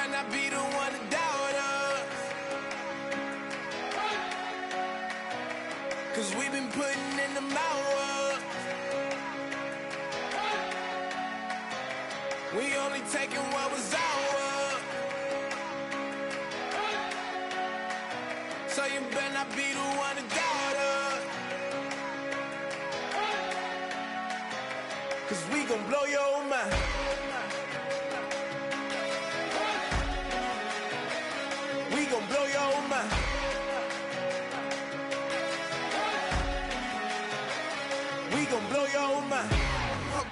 better not be the one to doubt us. 'Cause we've been putting in the hours. We only taking what was ours. So you better not be the one to doubt us. 'Cause we gon' blow your mind. We gon' blow your mind. We gon' blow your mind.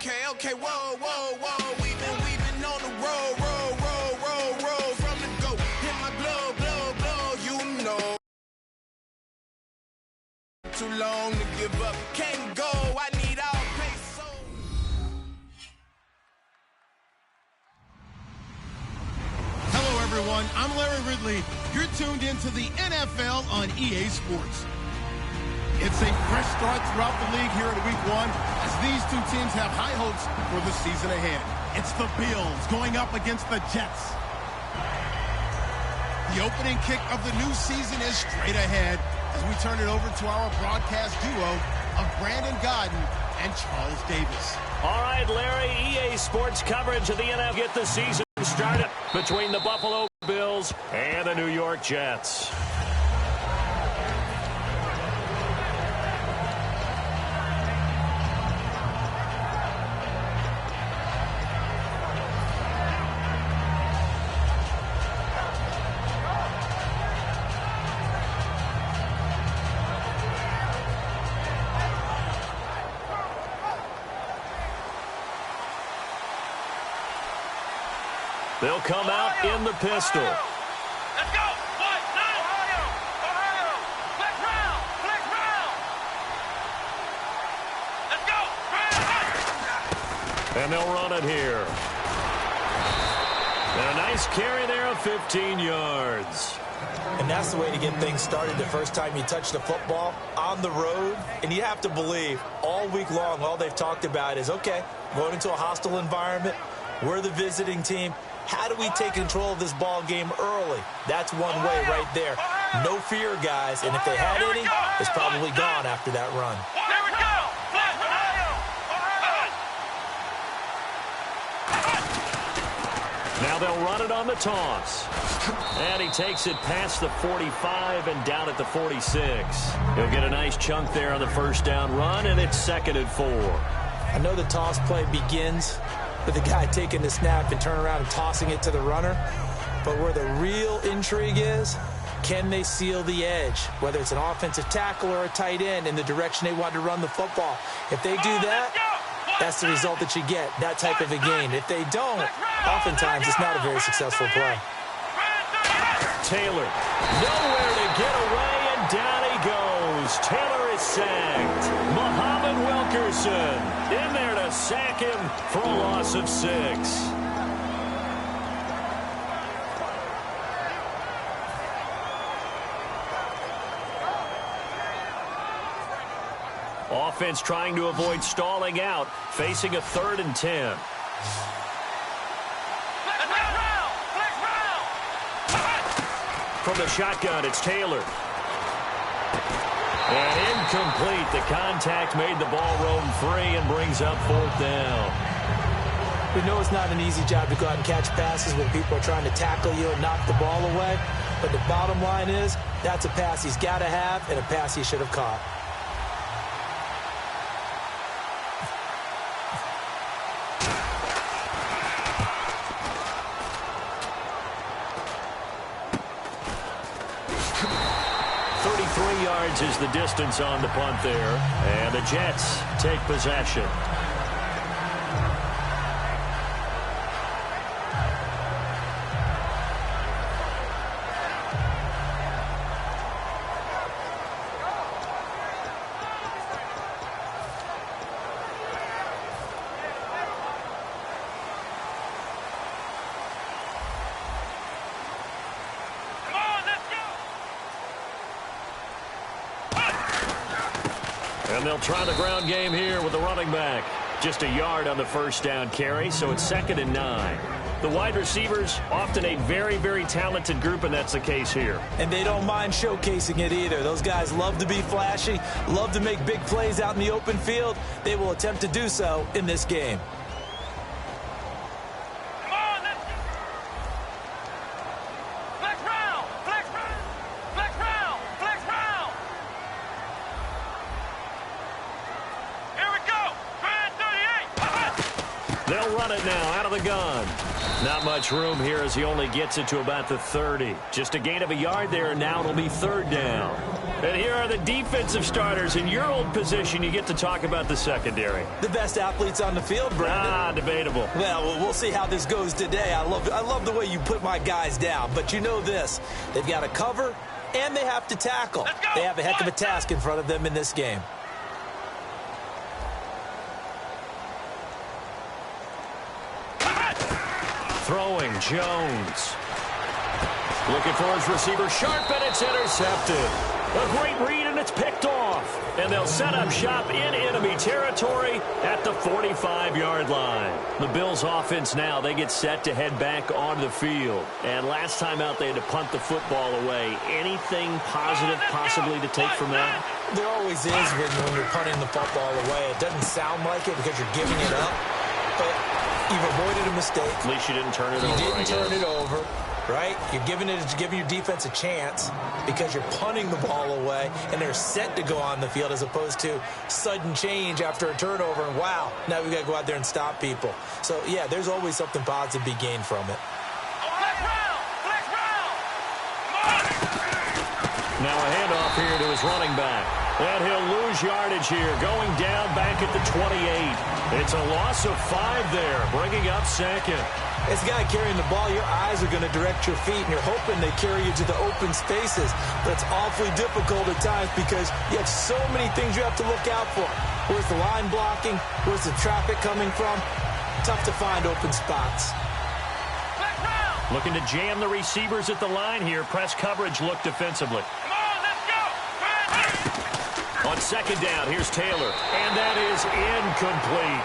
Okay, whoa, whoa, whoa. We've been on the road, from the go. Hit my blow, you know. Too long to give up, can't go. I need all peso. Hello, everyone. I'm Larry Ridley. You're tuned into the NFL on EA Sports. It's a fresh start throughout the league here in Week 1 as these two teams have high hopes for the season ahead. It's the Bills going up against the Jets. The opening kick of the new season is straight ahead as we turn it over to our broadcast duo of Brandon Godden and Charles Davis. All right, Larry, EA Sports coverage of the NFL. Get the season started between the Buffalo Bills and the New York Jets. They'll come out in the pistol. Let's go. Ohio. Flex round. Let's go. And they'll run it here. And a nice carry there of 15 yards. And that's the way to get things started the first time you touch the football on the road. And you have to believe all week long, all they've talked about is, okay, going into a hostile environment. We're the visiting team. How do we take control of this ball game early? That's one way right there. No fear, guys. And if they had any, it's probably gone after that run. Here we go. Now they'll run it on the toss. And he takes it past the 45 and down at the 46. He'll get a nice chunk there on the first down run, and it's 2nd and 4. I know the toss play begins with the guy taking the snap and turning around and tossing it to the runner. But where the real intrigue is, can they seal the edge, whether it's an offensive tackle or a tight end, in the direction they want to run the football? If they do that, that's the result that you get, that type of a gain. If they don't, oftentimes it's not a very successful play. Taylor, nowhere to get away, and down he goes. Taylor is sacked. Muhammad Wilkerson in there to sack him for a loss of 6. Offense trying to avoid stalling out, facing a 3rd and 10. From the shotgun, it's Taylor. And incomplete. The contact made the ball roam free and brings up 4th down. We know it's not an easy job to go out and catch passes when people are trying to tackle you and knock the ball away. But the bottom line is, that's a pass he's got to have and a pass he should have caught. Is the distance on the punt there, and the Jets take possession. And they'll try the ground game here with the running back. Just a yard on the first down carry, so it's 2nd and 9. The wide receivers, often a very, very talented group, and that's the case here. And they don't mind showcasing it either. Those guys love to be flashy, love to make big plays out in the open field. They will attempt to do so in this game. Come on, let's go. Flex round, flex round, flex round, flex round. Here we go. Grand 38. They'll run it now out of the gun. Not much room here as he only gets it to about the 30. Just a gain of a yard there, and now it'll be third down. And here are the defensive starters. In your old position, you get to talk about the secondary. The best athletes on the field, Brandon. Debatable. Well, we'll see how this goes today. I love the way you put my guys down. But you know this. They've got to cover, and they have to tackle. They have a heck of a task in front of them in this game. Throwing, Jones. Looking for his receiver, sharp, and it's intercepted. A great read, and it's picked off. And they'll set up shop in enemy territory at the 45-yard line. The Bills' offense now, they get set to head back onto the field. And last time out, they had to punt the football away. Anything positive possibly to take from that? There always is when you're punting the football away. It doesn't sound like it because you're giving it up. But you've avoided a mistake. At least you didn't turn it over. You didn't turn it over, right? You're giving your defense a chance because you're punting the ball away, and they're set to go on the field as opposed to sudden change after a turnover, and wow, now we've got to go out there and stop people. So, yeah, there's always something positive to be gained from it. Flex round, flex round. Now a handoff here to his running back. And he'll lose yardage here, going down back at the 28. It's a loss of 5 there, bringing up second. As a guy carrying the ball, your eyes are going to direct your feet, and you're hoping they carry you to the open spaces. But it's awfully difficult at times because you have so many things you have to look out for. Where's the line blocking? Where's the traffic coming from? Tough to find open spots. Looking to jam the receivers at the line here. Press coverage look defensively. Come on, let's go. On second down, here's Taylor. And that is incomplete.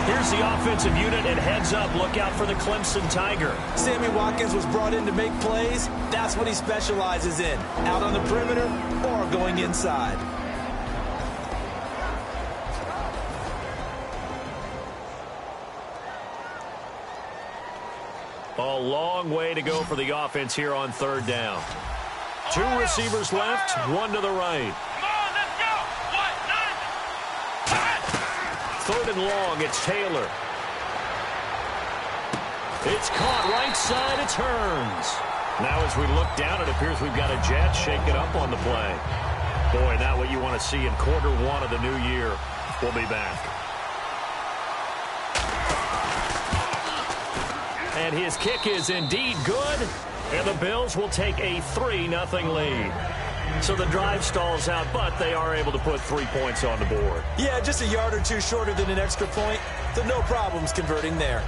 Here's the offensive unit, and heads up. Look out for the Clemson Tiger. Sammy Watkins was brought in to make plays. That's what he specializes in. Out on the perimeter or going inside. A long way to go for the offense here on third down. 2 receivers left, 1 to the right. Come on, let's go. Third and long, it's Taylor. It's caught right side, it turns. Now as we look down, it appears we've got a jet shaking up on the play. Boy, not what you want to see in quarter 1 of the new year. We'll be back. And his kick is indeed good. And the Bills will take a 3-0 lead. So the drive stalls out, but they are able to put 3 points on the board. Yeah, just a yard or 2 shorter than an extra point. So no problems converting there.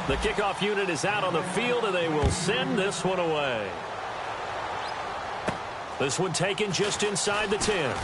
The kickoff unit is out on the field, and they will send this one away. This one taken just inside the 10.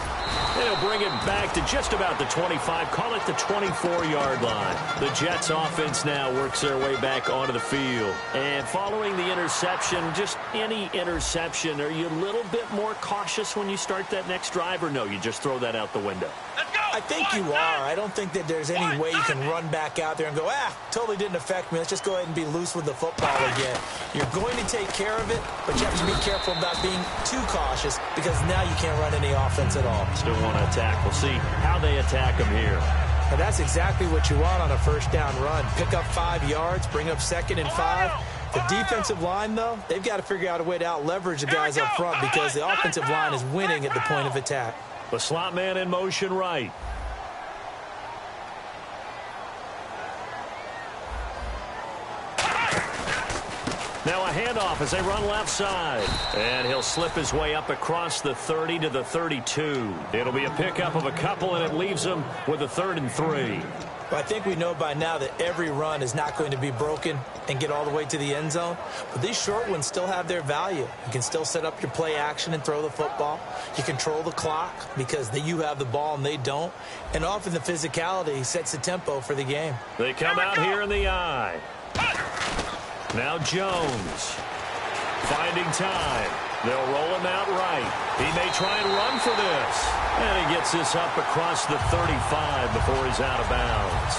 They'll bring it back to just about the 25. Call it the 24-yard line. The Jets offense now works their way back onto the field. And following the interception, just any interception, are you a little bit more cautious when you start that next drive, or no, you just throw that out the window? Let's go. I think you are. I don't think that there's any way you can run back out there and go, totally didn't affect me. Let's just go ahead and be loose with the football again. You're going to take care of it, but you have to be careful about being too cautious because now you can't run any offense at all. Still want to attack. We'll see how they attack them here. And that's exactly what you want on a first down run. Pick up 5 yards, bring up 2nd and 5. The defensive line, though, they've got to figure out a way to out-leverage the guys up front because the offensive line is winning at the point of attack. The slot man in motion right. Now a handoff as they run left side. And he'll slip his way up across the 30 to the 32. It'll be a pickup of a couple, and it leaves him with a 3rd and 3. But I think we know by now that every run is not going to be broken and get all the way to the end zone. But these short ones still have their value. You can still set up your play action and throw the football. You control the clock because you have the ball and they don't. And often the physicality sets the tempo for the game. They come out here in the eye. Now Jones finding time. They'll roll him out right. He may try and run for this. And he gets this up across the 35 before he's out of bounds.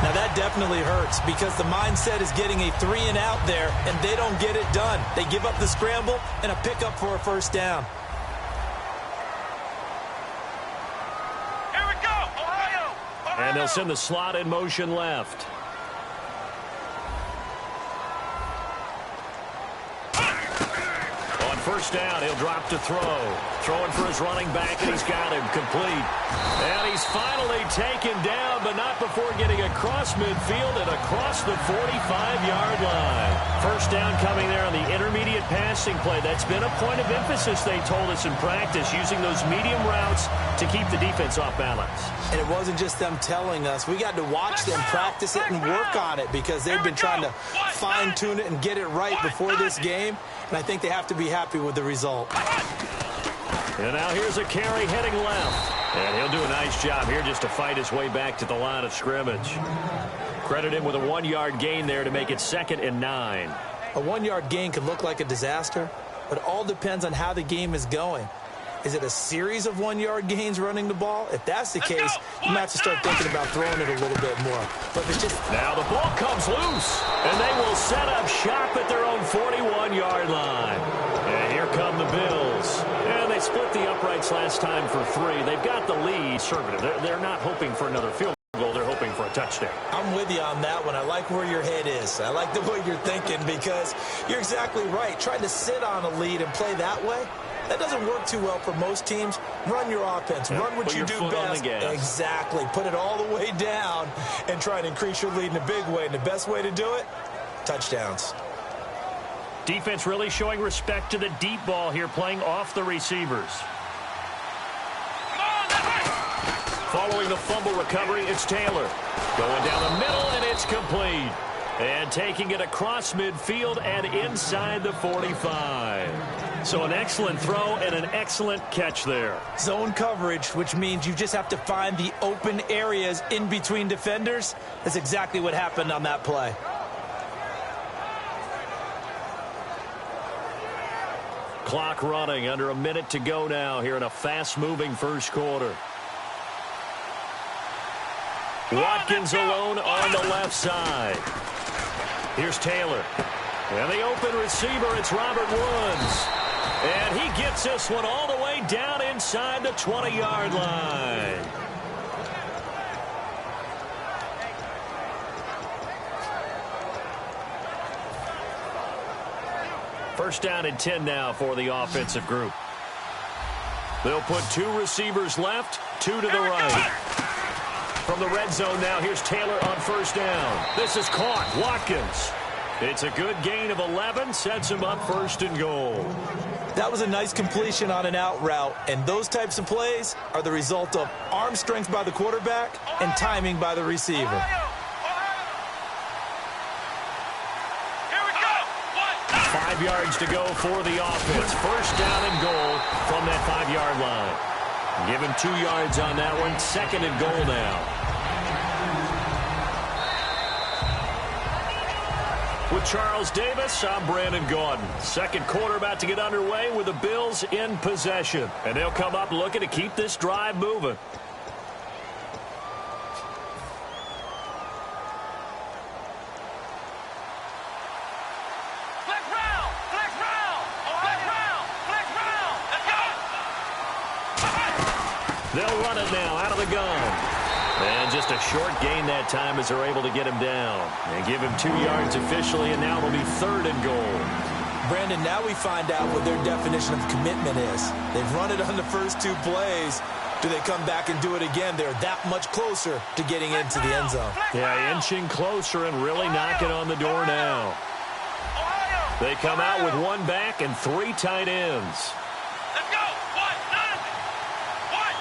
Now that definitely hurts because the mindset is getting a 3 and out there, and they don't get it done. They give up the scramble and a pickup for a first down. Here we go, Ohio! And they'll send the slot in motion left. First down, he'll drop to throw. Throwing for his running back, and he's got him complete. And he's finally taken down, but not before getting across midfield and across the 45-yard line. First down coming there on the intermediate passing play. That's been a point of emphasis, they told us in practice, using those medium routes to keep the defense off balance. And it wasn't just them telling us. We got to watch them practice it and work on it because they've been trying to fine-tune it and get it right before this game. And I think they have to be happy with the result. And now here's a carry heading left. And he'll do a nice job here just to fight his way back to the line of scrimmage. Credit him with a 1-yard gain there to make it 2nd and 9. A 1-yard gain can look like a disaster, but it all depends on how the game is going. Is it a series of 1-yard gains running the ball? If that's the case, you might have to start thinking about throwing it a little bit more. But if it's just... Now the ball comes loose, and they will set up shop at their own 41-yard line. And here come the Bills. And they split the uprights last time for 3. They've got the lead conservative. They're not hoping for another field goal. They're hoping for a touchdown. I'm with you on that one. I like where your head is. I like the way you're thinking because you're exactly right. Trying to sit on a lead and play that way, that doesn't work too well for most teams. Run your offense. Run what you do best. Exactly. Put it all the way down and try and increase your lead in a big way. And the best way to do it, touchdowns. Defense really showing respect to the deep ball here, playing off the receivers. Following the fumble recovery, it's Taylor. Going down the middle, and it's complete. And taking it across midfield and inside the 45. So an excellent throw and an excellent catch there. Zone coverage, which means you just have to find the open areas in between defenders. That's exactly what happened on that play. Clock running, under a minute to go now here in a fast-moving first quarter. Watkins alone on the left side. Here's Taylor. And the open receiver, it's Robert Woods. And he gets this one all the way down inside the 20-yard line. First down and 10 now for the offensive group. They'll put 2 receivers left, 2 to the right. From the red zone now, here's Taylor on first down. This is caught. Watkins. It's a good gain of 11, sets him up 1st and goal. That was a nice completion on an out route, and those types of plays are the result of arm strength by the quarterback and timing by the receiver. 5 yards to go for the offense. First down and goal from that 5-yard line. Give him 2 yards on that one. 2nd and goal now. With Charles Davis, I'm Brandon Gaudin. Second quarter about to get underway with the Bills in possession. And they'll come up looking to keep this drive moving. They'll run it now out of the gun. And just a short gain that time as they're able to get him down. And give him 2 yards officially, and now it'll be 3rd and goal. Brandon, now we find out what their definition of commitment is. They've run it on the first 2 plays. Do they come back and do it again? They're that much closer to getting into the end zone. Yeah, inching closer and really knocking on the door now. They come out with one back and 3 tight ends. Let's go. One, nothing. Flex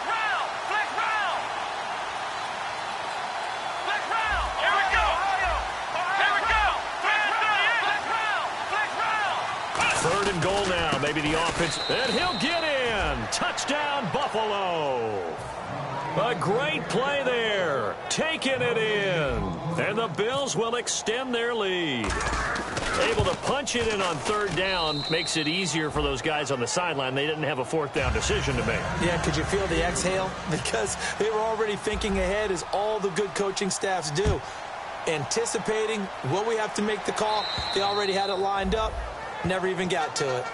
round. Flex round. Flex round. Here we go. Here we go. Flex round. Flex round. 3rd and goal now. Maybe the offense. And he'll get in. Touchdown, Buffalo. A great play there. Taking it in. And the Bills will extend their lead. Able to punch it in on 3rd down makes it easier for those guys on the sideline. They didn't have a 4th down decision to make. Yeah, could you feel the exhale? Because they were already thinking ahead, as all the good coaching staffs do. Anticipating what we have to make the call. They already had it lined up. Never even got to it.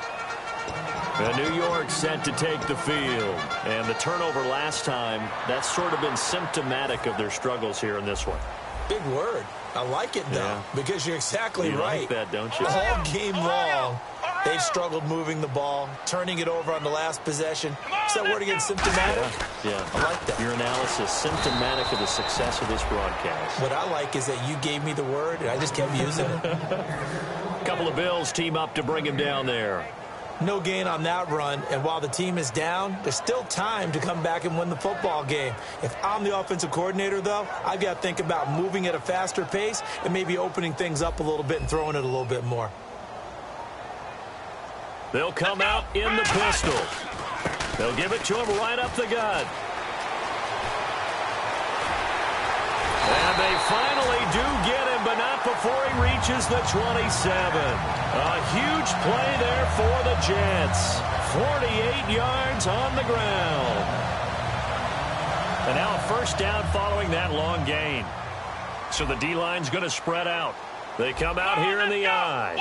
And New York set to take the field. And the turnover last time, that's sort of been symptomatic of their struggles here in this one. Big word. I like it, though, because you're exactly right. You like that, don't you? All game long, they've struggled moving the ball, turning it over on the last possession. Is that word again, symptomatic? Yeah. I like that. Your analysis, symptomatic of the success of this broadcast. What I like is that you gave me the word, and I just kept using it. A couple of Bills team up to bring him down there. No gain on that run, and while the team is down, there's still time to come back and win the football game. If I'm the offensive coordinator, though, I've got to think about moving at a faster pace and maybe opening things up a little bit and throwing it a little bit more. They'll come out in the pistol. They'll give it to him right up the gut. And they finally do get him, but not before he reaches the 27. A huge play there for the Jets. 48 yards on the ground. And now a 1st down following that long gain. So the D-line's going to spread out. They come out here in the I.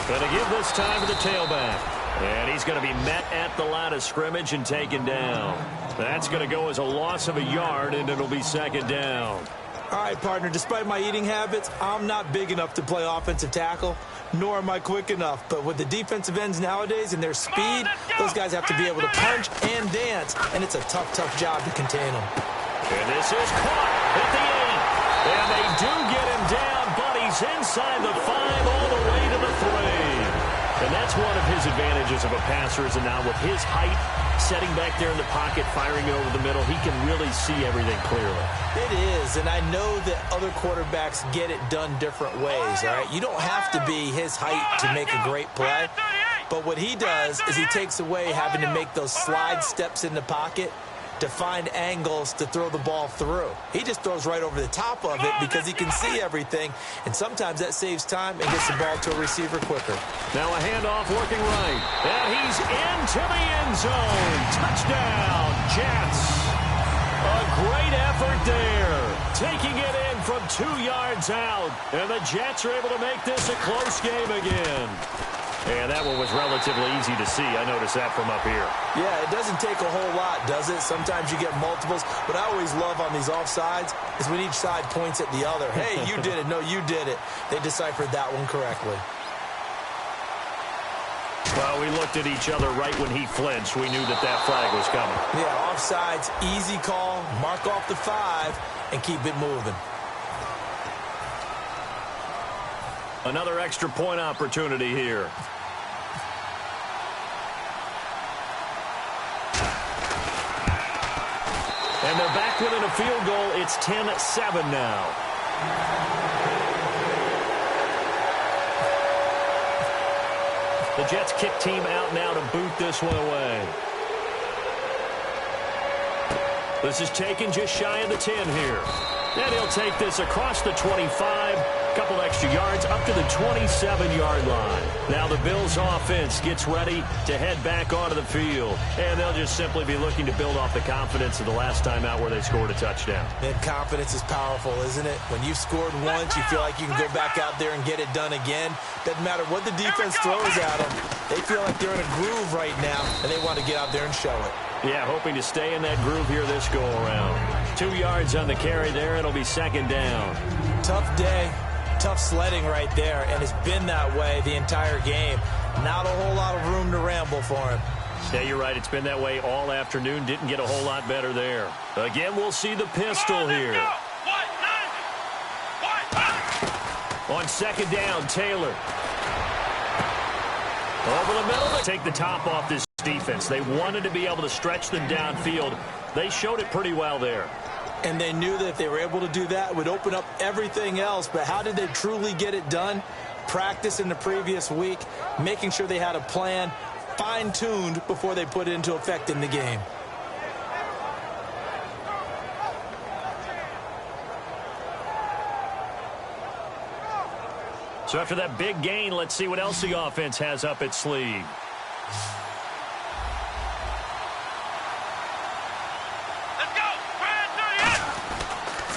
Going to give this time to the tailback. And he's going to be met at the line of scrimmage and taken down. That's going to go as a loss of a yard, and it'll be 2nd down. All right, partner, despite my eating habits, I'm not big enough to play offensive tackle, nor am I quick enough. But with the defensive ends nowadays and their speed, those guys have to be able to punch and dance, and it's a tough, tough job to contain them. And this is caught at the 8. And they do get him down, but he's inside the 5 all the way to the 3. And that's one of his advantages of a passer, is now with his height, setting back there in the pocket, firing it over the middle, he can really see everything clearly. It is, and I know that other quarterbacks get it done different ways, all right? You don't have to be his height to make a great play, but what he does is he takes away having to make those slide steps in the pocket to find angles to throw the ball through. He just throws right over the top of it because he can see everything, and sometimes that saves time and gets the ball to a receiver quicker. Now a handoff working right, and he's into the end zone. Touchdown, Jets. A great effort there, taking it in from 2 yards out, and the Jets are able to make this a close game again. And that one was relatively easy to see. I noticed that from up here. Yeah, it doesn't take a whole lot, does it? Sometimes you get multiples. What I always love on these offsides is when each side points at the other. Hey, you did it. No, you did it. They deciphered that one correctly. Well, we looked at each other right when he flinched. We knew that that flag was coming. Yeah, offsides, easy call, mark off the 5, and keep it moving. Another extra point opportunity here. And they're back within a field goal. It's 10-7 now. The Jets kick team out now to boot this one away. This is taken just shy of the 10 here. And he'll take this across the 25. Couple extra yards up to the 27-yard line. Now the Bills offense gets ready to head back onto the field. And they'll just simply be looking to build off the confidence of the last time out where they scored a touchdown. And confidence is powerful, isn't it? When you've scored once, you feel like you can go back out there and get it done again. Doesn't matter what the defense throws at them. They feel like they're in a groove right now, and they want to get out there and show it. Yeah, hoping to stay in that groove here this go-around. 2 yards on the carry there. It'll be 2nd down. Tough day. Tough sledding right there, and it's been that way the entire game. Not a whole lot of room to ramble for him. Yeah, you're right. It's been that way all afternoon. Didn't get a whole lot better there. Again, we'll see the pistol here. On second down, Taylor. Over the middle to take the top off this defense. They wanted to be able to stretch them downfield. They showed it pretty well there. And they knew that if they were able to do that, it would open up everything else. But how did they truly get it done? Practice in the previous week, making sure they had a plan, fine-tuned before they put it into effect in the game. So after that big gain, let's see what else the offense has up its sleeve. Let's go.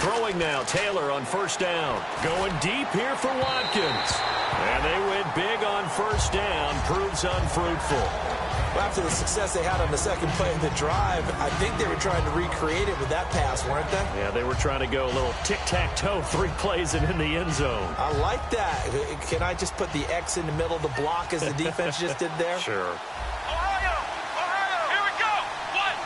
Throwing now, Taylor on first down. Going deep here for Watkins. And they went big on first down. Proves unfruitful. Well, after the success they had on the second play of the drive, I think they were trying to recreate it with that pass, weren't they? Yeah, they were trying to go a little tic-tac-toe, 3 plays and in the end zone. I like that. Can I just put the X in the middle of the block as the defense just did there? Sure. Ohio, here we go. What?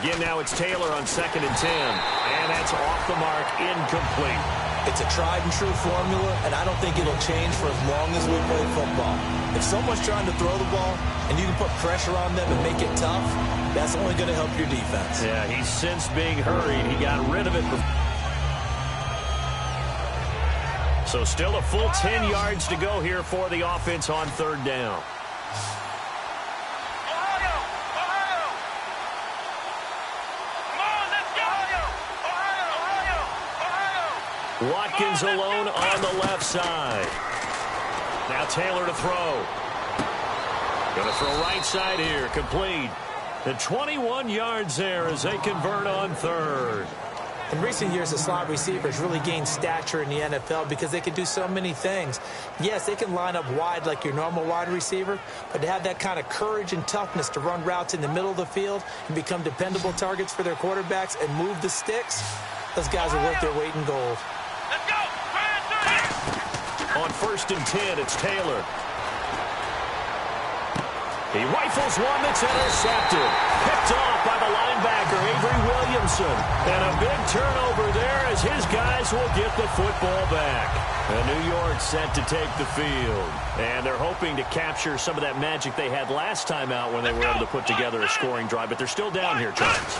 Again, now it's Taylor on second and 10. And that's off the mark, incomplete. It's a tried-and-true formula, and I don't think it'll change for as long as we play football. If someone's trying to throw the ball and you can put pressure on them and make it tough, that's only going to help your defense. Yeah, he's since being hurried. He got rid of it. So still a full 10 yards to go here for the offense on third down. Watkins alone on the left side. Now Taylor to throw. Going to throw right side here. Complete. The 21 yards there as they convert on third. In recent years, the slot receivers really gained stature in the NFL because they can do so many things. Yes, they can line up wide like your normal wide receiver, but to have that kind of courage and toughness to run routes in the middle of the field and become dependable targets for their quarterbacks and move the sticks, those guys are worth their weight in gold. Let's go. On first and 10, it's Taylor. He rifles one that's intercepted. Picked off by the linebacker, Avery Williamson. And a big turnover there as his guys will get the football back. And New York set to take the field. And they're hoping to capture some of that magic they had last time out when they were able to put together a scoring drive. But they're still down here, Charles.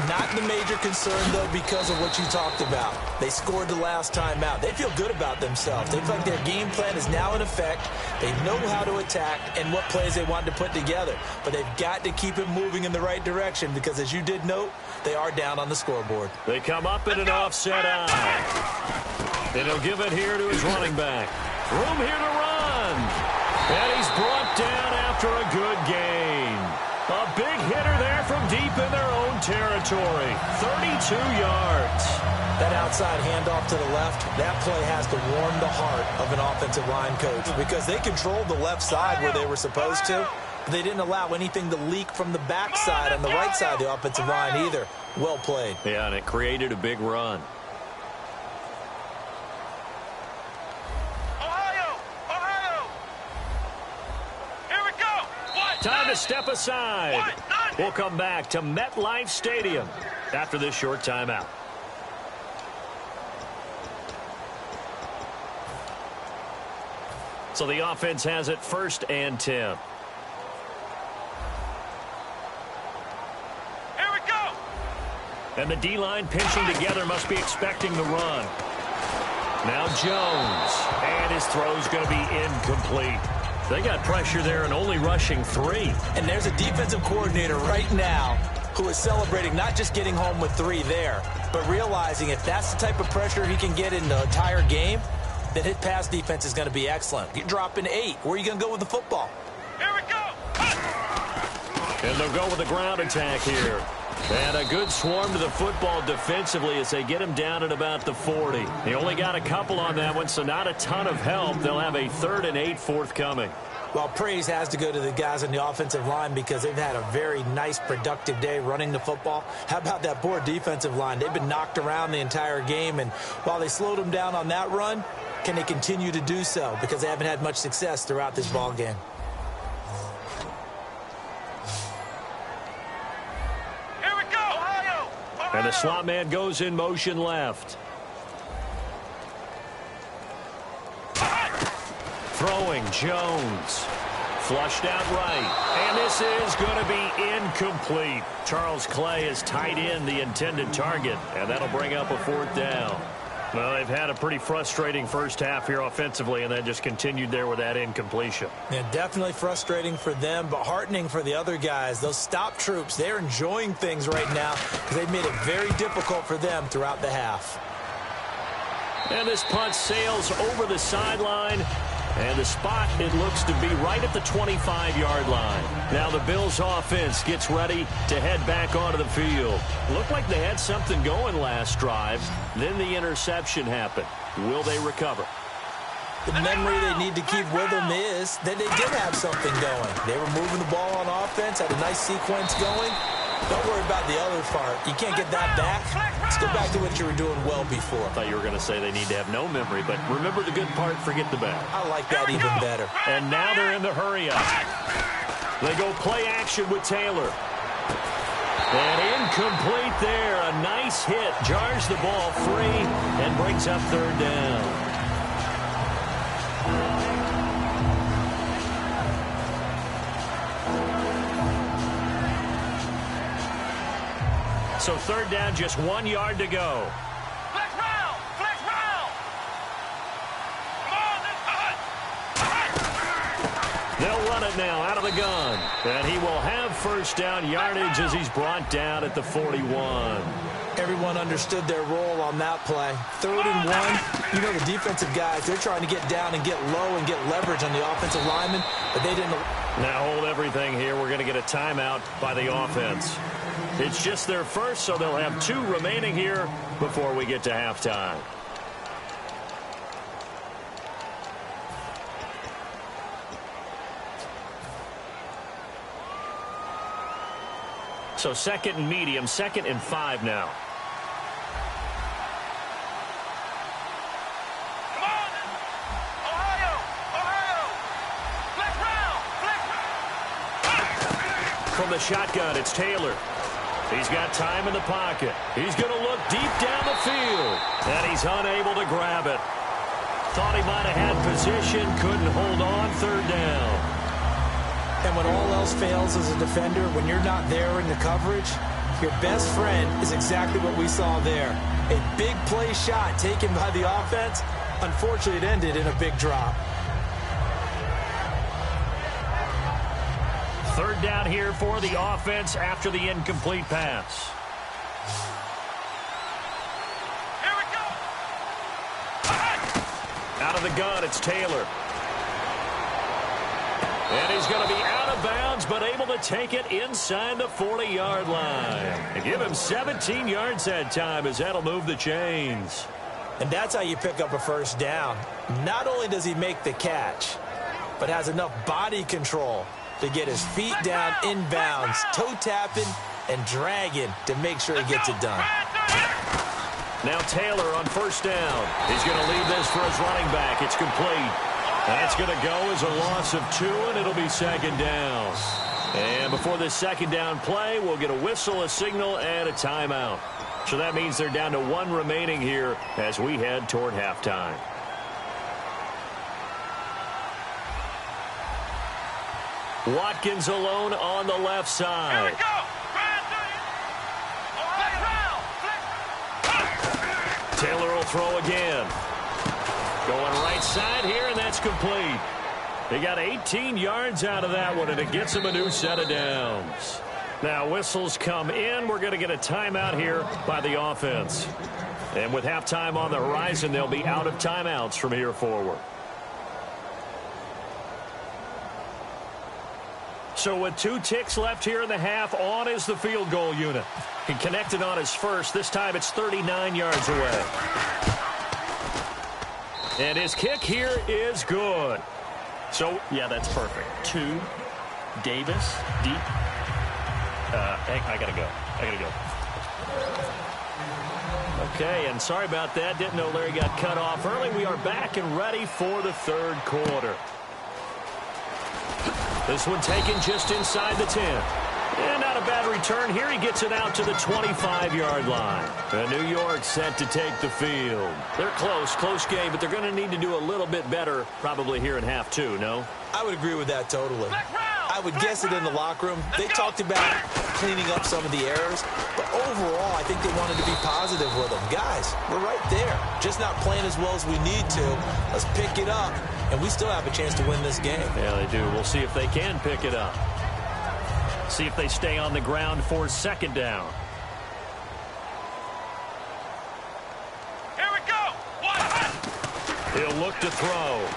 Not the major concern, though, because of what you talked about. They scored the last time out. They feel good about themselves. They feel like their game plan is now in effect. They know how to attack and what plays they want to put together. But they've got to keep it moving in the right direction because, as you did note, they are down on the scoreboard. They come up in an offset eye. And he'll give it here to his running back. Room here to run. And he's brought down after a good gain. A big hitter there from deep in their own territory. 32 yards. That outside handoff to the left, that play has to warm the heart of an offensive line coach because they controlled the left side where they were supposed to. But they didn't allow anything to leak from the backside on the right side of the offensive line either. Well played. Yeah, and it created a big run. Time to step aside. We'll come back to MetLife Stadium after this short timeout. So the offense has it first and 10. Here we go. And the D-line pinching together must be expecting the run. Now Jones. And his throw's going to be incomplete. They got pressure there and only rushing 3. And there's a defensive coordinator right now who is celebrating not just getting home with 3 there, but realizing if that's the type of pressure he can get in the entire game, then his pass defense is going to be excellent. You're dropping 8. Where are you going to go with the football? Here we go. And they'll go with the ground attack here. And a good swarm to the football defensively as they get him down at about the 40. They only got a couple on that one, so not a ton of help. They'll have a 3rd and 8 forthcoming. Well, praise has to go to the guys on the offensive line because they've had a very nice, productive day running the football. How about that poor defensive line? They've been knocked around the entire game, and while they slowed them down on that run, can they continue to do so? Because they haven't had much success throughout this ball game. Here we go. Ohio. And the slot man goes in motion left. throwing, Jones. Flushed out right, and this is going to be incomplete. Charles Clay has tied in the intended target, and that'll bring up a 4th down. Well, they've had a pretty frustrating first half here offensively, and then just continued there with that incompletion. Yeah, definitely frustrating for them, but heartening for the other guys. Those stop troops, they're enjoying things right now because they've made it very difficult for them throughout the half. And this punt sails over the sideline. And the spot, it looks to be right at the 25-yard line. Now the Bills offense gets ready to head back onto the field. Looked like they had something going last drive. Then the interception happened. Will they recover? The memory they need to keep with them is that they did have something going. They were moving the ball on offense, had a nice sequence going. Don't worry about the other part. You can't get that back. Let's go back to what you were doing well before. I thought you were going to say they need to have no memory, but remember the good part, forget the bad. I like that even better. And now they're in the hurry-up. They go play action with Taylor. And incomplete there. A nice hit. Jars the ball free and brings up 3rd down. So 3rd down, just 1 yard to go. Flex round! Flex round! Come on, They'll run it now out of the gun. And he will have 1st down yardage as he's brought down at the 41. Everyone understood their role on that play. 3rd and 1. You know the defensive guys, they're trying to get down and get low and get leverage on the offensive lineman, but they didn't. Now hold everything here. We're going to get a timeout by the offense. It's just their first, so they'll have 2 remaining here before we get to halftime. So 2nd and medium, 2nd and 5 now. come on! Ohio! Flex round! From the shotgun, it's Taylor. He's got time in the pocket. He's going to look deep down the field. And he's unable to grab it. Thought he might have had position, couldn't hold on. 3rd down. And when all else fails as a defender, when you're not there in the coverage, your best friend is exactly what we saw there. A big play shot taken by the offense. Unfortunately, it ended in a big drop. 3rd down here for the offense after the incomplete pass. Here we go! Out of the gun, it's Taylor. And he's going to be out of bounds, but able to take it inside the 40-yard line. And give him 17 yards that time as that'll move the chains. And that's how you pick up a 1st down. Not only does he make the catch, but has enough body control to get his feet down inbounds, toe tapping and dragging to make sure he gets it done. Now Taylor on 1st down. He's going to leave this for his running back. It's complete. That's going to go as a loss of 2, and it'll be 2nd down. And before this 2nd down play, we'll get a whistle, a signal, and a timeout. So that means they're down to 1 remaining here as we head toward halftime. Watkins alone on the left side. Here we go! Taylor will throw again. Going right side here, and that's complete. He got 18 yards out of that one, and it gets him a new set of downs. Now whistles come in. We're going to get a timeout here by the offense. And with halftime on the horizon, they'll be out of timeouts from here forward. So with 2 ticks left here in the half, on is the field goal unit. He connected on his first. This time it's 39 yards away. And his kick here is good. So, yeah, that's perfect. 2, Davis, deep. I got to go. Okay, and sorry about that. Didn't know Larry got cut off early. We are back and ready for the 3rd quarter. This one taken just inside the 10. And not a bad return here. He gets it out to the 25-yard line. And New York set to take the field. They're close game, but they're going to need to do a little bit better probably here in half two, no? I would agree with that totally. I would guess it in the locker room. They talked about cleaning up some of the errors, but overall, I think they wanted to be positive with them. Guys, we're right there. Just not playing as well as we need to. Let's pick it up, and we still have a chance to win this game. Yeah, they do. We'll see if they can pick it up. See if they stay on the ground for second down. Here we go. He'll look to throw.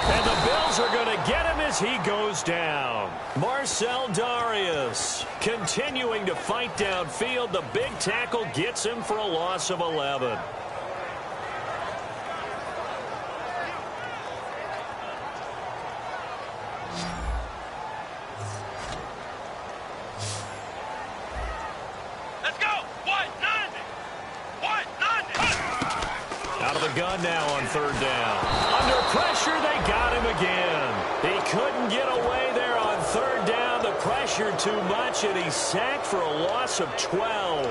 And the Bills are going to get him as he goes down. Marcel Darius continuing to fight downfield. The big tackle gets him for a loss of 11. Let's go. Out of the gun now on third down. Under pressure, they got him again. He couldn't get away there on third down. The pressure too much, and he's sacked for a loss of 12.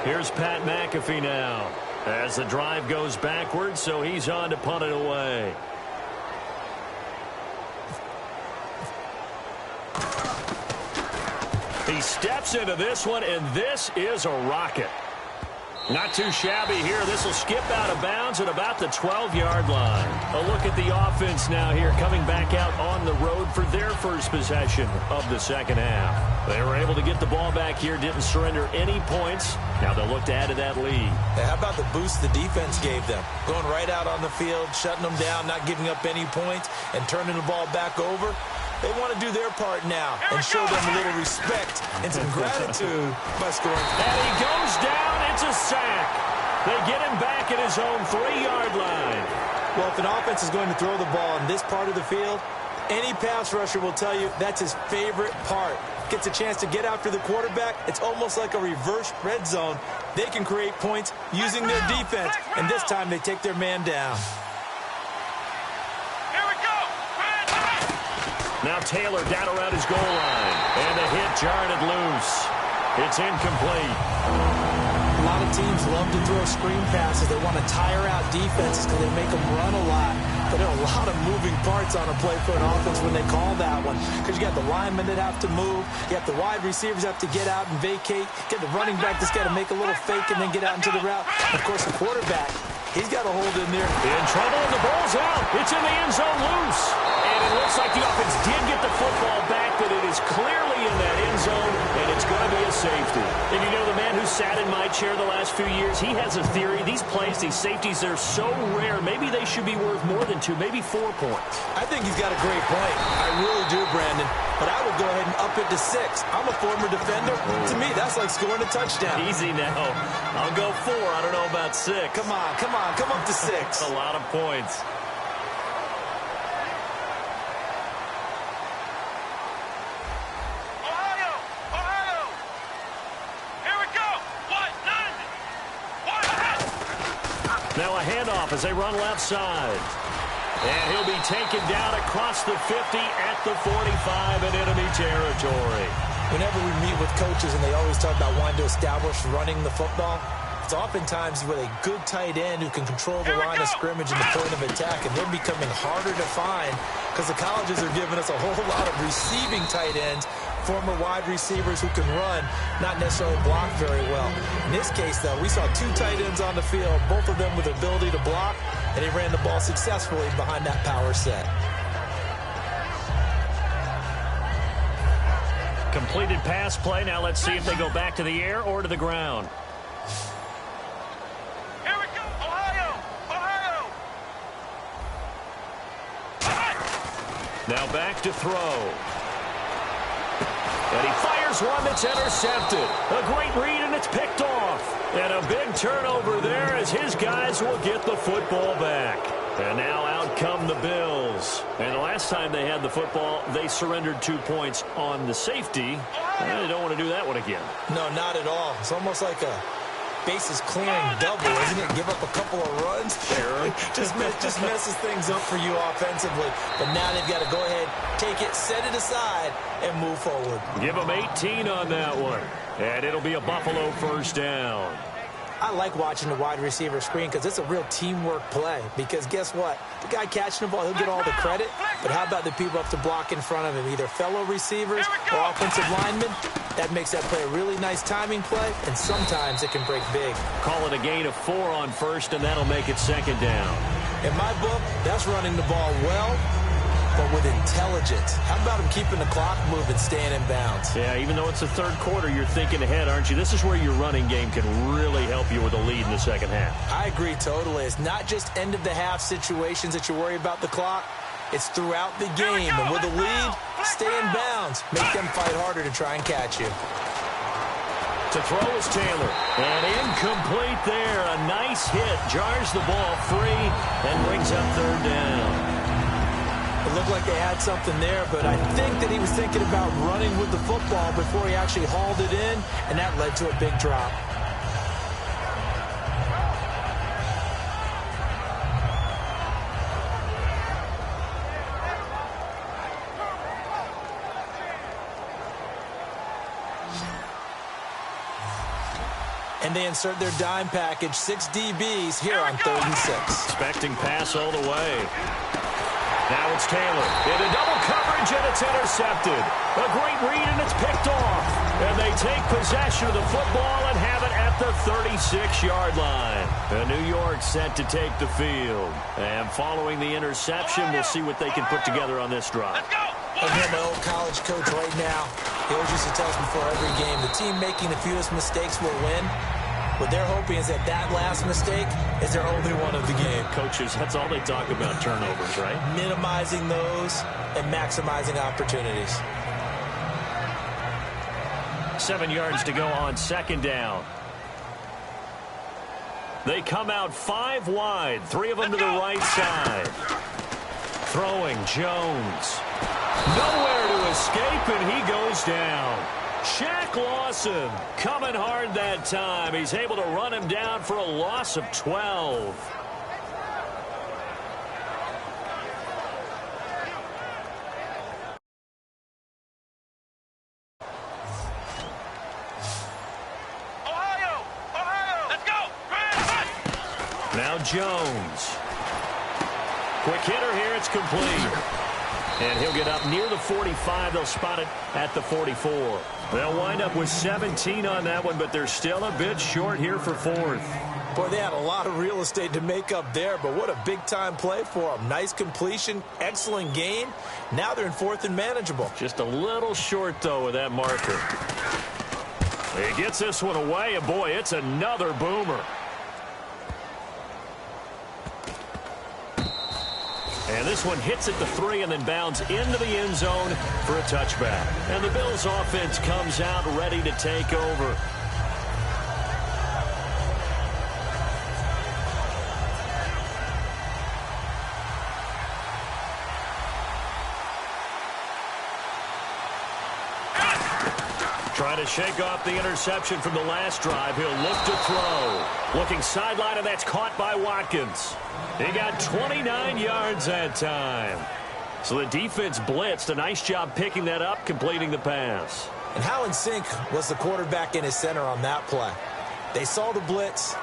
Here's Pat McAfee now as the drive goes backwards, so he's on to punt it away. He steps into this one, and this is a rocket. Not too shabby here. This will skip out of bounds at about the 12-yard line. A look at the offense now here, coming back out on the road for their first possession of the second half. They were able to get the ball back here, didn't surrender any points. Now they'll look to add to that lead. Hey, how about the boost the defense gave them? Going right out on the field, shutting them down, not giving up any points, and turning the ball back over. They want to do their part now and show them a little respect and some gratitude by scoring. And he goes down. It's a sack. They get him back at his own 3-yard line. Well, if an offense is going to throw the ball in this part of the field, any pass rusher will tell you that's his favorite part. Gets a chance to get after the quarterback. It's almost like a reverse red zone. They can create points using their defense, and this time they take their man down. Now Taylor down around his goal line. And the hit jarred it loose. It's incomplete. A lot of teams love to throw screen passes. They want to tire out defenses because they make them run a lot. But there are a lot of moving parts on a play for an offense when they call that one. Because you got the linemen that have to move. You have the wide receivers have to get out and vacate. Get the running back that's got to make a little fake and then get out into the route. And of course, the quarterback, he's got a hold in there. In trouble, and the ball's out. It's in the end zone loose. And it looks like the offense did get the football back, but it is clearly in that end zone, and it's going to be a safety. And you know, the man who sat in my chair the last few years, he has a theory. These plays, these safeties, they're so rare. Maybe they should be worth more than 2, maybe 4 points. I think he's got a great point. I really do, Brandon. But I would go ahead and up it to 6. I'm a former defender. To me, that's like scoring a touchdown. Easy now. I'll go 4. I don't know about 6. Come on. Come up to 6. That's a lot of points. Now a handoff as they run left side. And he'll be taken down across the 50 at the 45 in enemy territory. Whenever we meet with coaches and they always talk about wanting to establish running the football, it's oftentimes with a good tight end who can control the line of scrimmage and the point of attack, and they're becoming harder to find because the colleges are giving us a whole lot of receiving tight ends, former wide receivers who can run, not necessarily block very well. In this case, though, we saw 2 tight ends on the field, both of them with the ability to block, and he ran the ball successfully behind that power set. Completed pass play. Now let's see if they go back to the air or to the ground. Here we go, Ohio! Now back to throw. And he fires one that's intercepted. A great read, and it's picked off. And a big turnover there as his guys will get the football back. And now out come the Bills. And the last time they had the football, they surrendered 2 points on the safety. They don't want to do that one again. No, not at all. It's almost like a bases clearing double, isn't it? Give up a couple of runs. Sure. just messes things up for you offensively. But now they've got to go ahead, take it, set it aside, and move forward. Give them 18 on that one. And it'll be a Buffalo first down. I like watching the wide receiver screen because it's a real teamwork play. Because guess what? The guy catching the ball, he'll get all the credit. But how about the people up to block in front of him? Either fellow receivers or offensive linemen. That makes that play a really nice timing play, and sometimes it can break big. Call it a gain of 4 on first, and that'll make it second down. In my book, that's running the ball well, but with intelligence. How about him keeping the clock moving, staying in bounds? Yeah, even though it's the third quarter, you're thinking ahead, aren't you? This is where your running game can really help you with a lead in the second half. I agree totally. It's not just end-of-the-half situations that you worry about the clock. It's throughout the game. And with a lead, stay in bounds. Make them fight harder to try and catch you. To throw is Taylor. And incomplete there. A nice hit. Jars the ball free and brings up third down. It looked like they had something there, but I think that he was thinking about running with the football before he actually hauled it in, and that led to a big drop. And they insert their dime package, 6 DBs here on 3rd and 6. Expecting pass all the way. Now it's Taylor. Into double coverage, and it's intercepted. A great read, and it's picked off. And they take possession of the football and have it at the 36-yard line. And New York set to take the field. And following the interception, we'll see what they can put together on this drive. I hear my old college coach right now. He always used to tell us before every game, the team making the fewest mistakes will win. What they're hoping is that last mistake is their only one of the game. Coaches, that's all they talk about, turnovers, right? Minimizing those and maximizing opportunities. 7 yards to go on second down. They come out 5 wide, 3 of them to the right side. Throwing Jones. Nowhere to escape, and he goes down. Shaq Lawson coming hard that time. He's able to run him down for a loss of 12. Ohio, let's go. Now Jones. Quick hitter here. It's complete. And he'll get up near the 45. They'll spot it at the 44. They'll wind up with 17 on that one, but they're still a bit short here for 4th. Boy, they had a lot of real estate to make up there, but what a big-time play for them. Nice completion, excellent gain. Now they're in 4th and manageable. Just a little short, though, with that marker. He gets this one away, and boy, it's another boomer. And this one hits at the 3 and then bounds into the end zone for a touchback. And the Bills offense comes out ready to take over. Trying to shake off the interception from the last drive. He'll look to throw. Looking sideline, and that's caught by Watkins. He got 29 yards that time. So the defense blitzed. A nice job picking that up, completing the pass. And how in sync was the quarterback in his center on that play? They saw the blitz,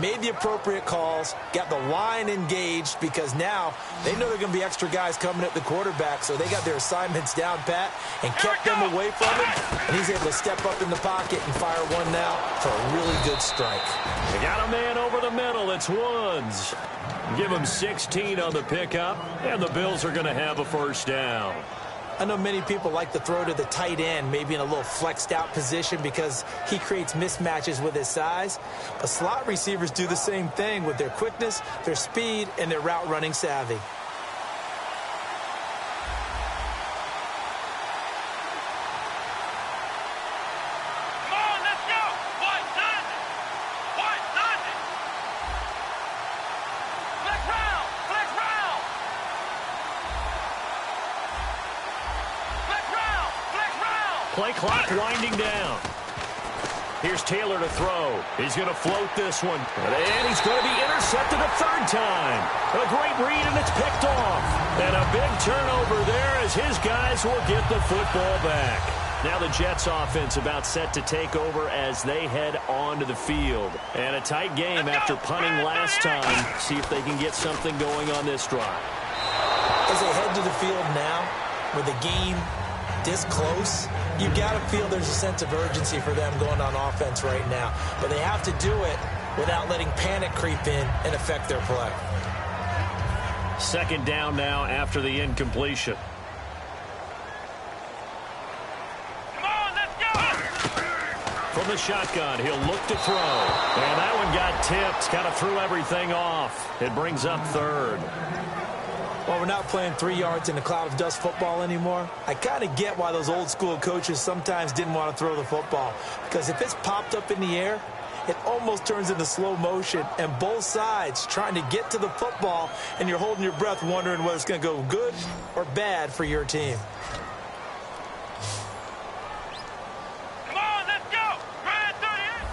made the appropriate calls, got the line engaged because now they know there are going to be extra guys coming at the quarterback, so they got their assignments down pat and kept them away from him, and he's able to step up in the pocket and fire one now for a really good strike. They got a man over the middle. It's Woods. Give him 16 on the pickup, and the Bills are going to have a first down. I know many people like to throw to the tight end, maybe in a little flexed out position because he creates mismatches with his size. But slot receivers do the same thing with their quickness, their speed, and their route running savvy. Come on, let's go. White, does it. White, does it. Flex round, flex round. Flex round, flex round. Play clock winding down. Here's Taylor to throw. He's going to float this one. And he's going to be intercepted a 3rd time. A great read, and it's picked off. And a big turnover there as his guys will get the football back. Now the Jets offense about set to take over as they head onto the field. And a tight game after punting last time. See if they can get something going on this drive. As they head to the field now, with the game this close, you've got to feel there's a sense of urgency for them going on offense right now. But they have to do it without letting panic creep in and affect their play. Second down now after the incompletion. Come on, let's go! From the shotgun, he'll look to throw. And that one got tipped, kind of threw everything off. It brings up third. Well, we're not playing 3 yards in a cloud of dust football anymore. I kind of get why those old school coaches sometimes didn't want to throw the football. Because if it's popped up in the air, it almost turns into slow motion. And both sides trying to get to the football, and you're holding your breath wondering whether it's going to go good or bad for your team. Come on, let's go! Red 38!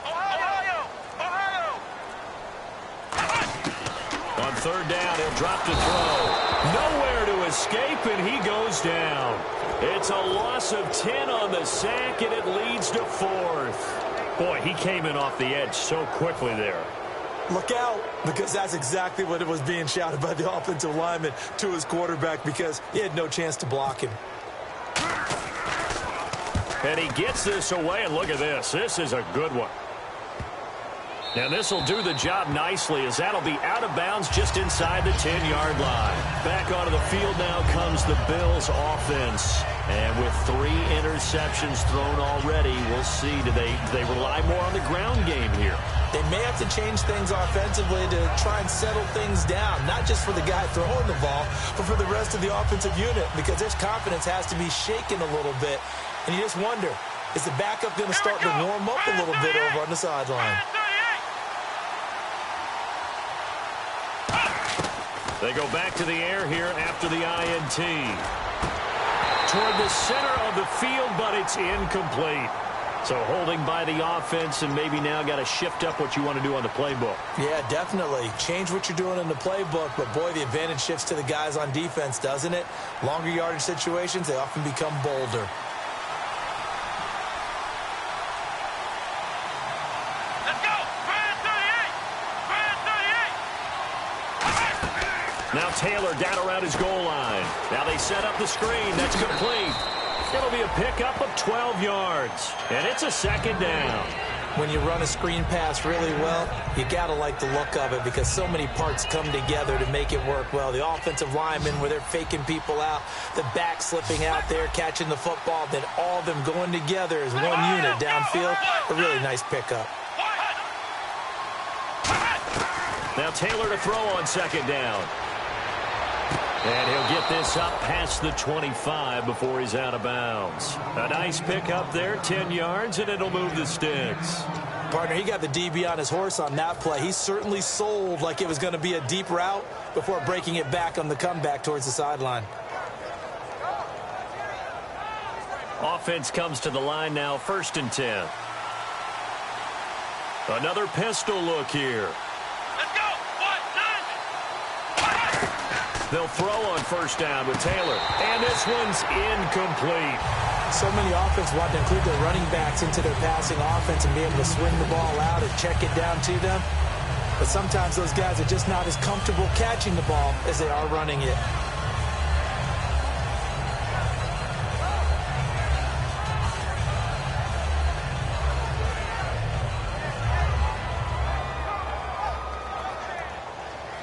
Ohio! On third down, he'll drop to throw. Nowhere to escape, and he goes down. It's a loss of 10 on the sack, and it leads to fourth. Boy, he came in off the edge so quickly there. Look out, because that's exactly what it was being shouted by the offensive lineman to his quarterback, because he had no chance to block him. And he gets this away, and look at this. This is a good one. Now this will do the job nicely, as that'll be out of bounds just inside the 10-yard line. Back onto the field now comes the Bills offense. And with 3 interceptions thrown already, we'll see. Do they rely more on the ground game here? They may have to change things offensively to try and settle things down, not just for the guy throwing the ball, but for the rest of the offensive unit, because their confidence has to be shaken a little bit. And you just wonder, is the backup going to start to warm up a little bit over on the sideline? They go back to the air here after the INT. Toward the center of the field, but it's incomplete. So holding by the offense, and maybe now got to shift up what you want to do on the playbook. Yeah, definitely. Change what you're doing in the playbook, but boy, the advantage shifts to the guys on defense, doesn't it? Longer yardage situations, they often become bolder. Let's go! Red 38! Red 38! Now Taylor down around his goal line. Now they set up the screen. That's complete. It'll be a pickup of 12 yards. And it's a second down. When you run a screen pass really well, you got to like the look of it, because so many parts come together to make it work well. The offensive linemen, where they're faking people out, the back slipping out there, catching the football, then all of them going together as one unit downfield. A really nice pickup. Now Taylor to throw on second down. And he'll get this up past the 25 before he's out of bounds. A nice pickup there, 10 yards, and it'll move the sticks. Partner, he got the DB on his horse on that play. He certainly sold like it was going to be a deep route before breaking it back on the comeback towards the sideline. Offense comes to the line now, 1st and 10. Another pistol look here. Let's go! They'll throw on first down with Taylor. And this one's incomplete. So many offenses want to include their running backs into their passing offense and be able to swing the ball out and check it down to them. But sometimes those guys are just not as comfortable catching the ball as they are running it.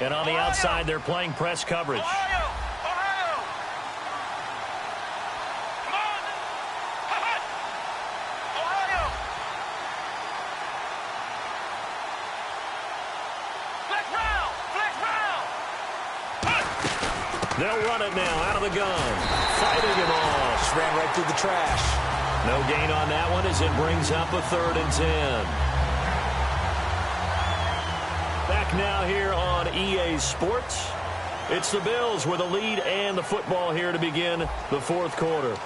And on the outside, they're playing press coverage. Ohio! Come on! Ohio! Flex round! They'll run it now out of the gun. Fighting him off. Just ran right through the trash. No gain on that one as it brings up a 3rd and 10. Back now here on EA Sports. It's the Bills with a lead and the football here to begin the 4th quarter.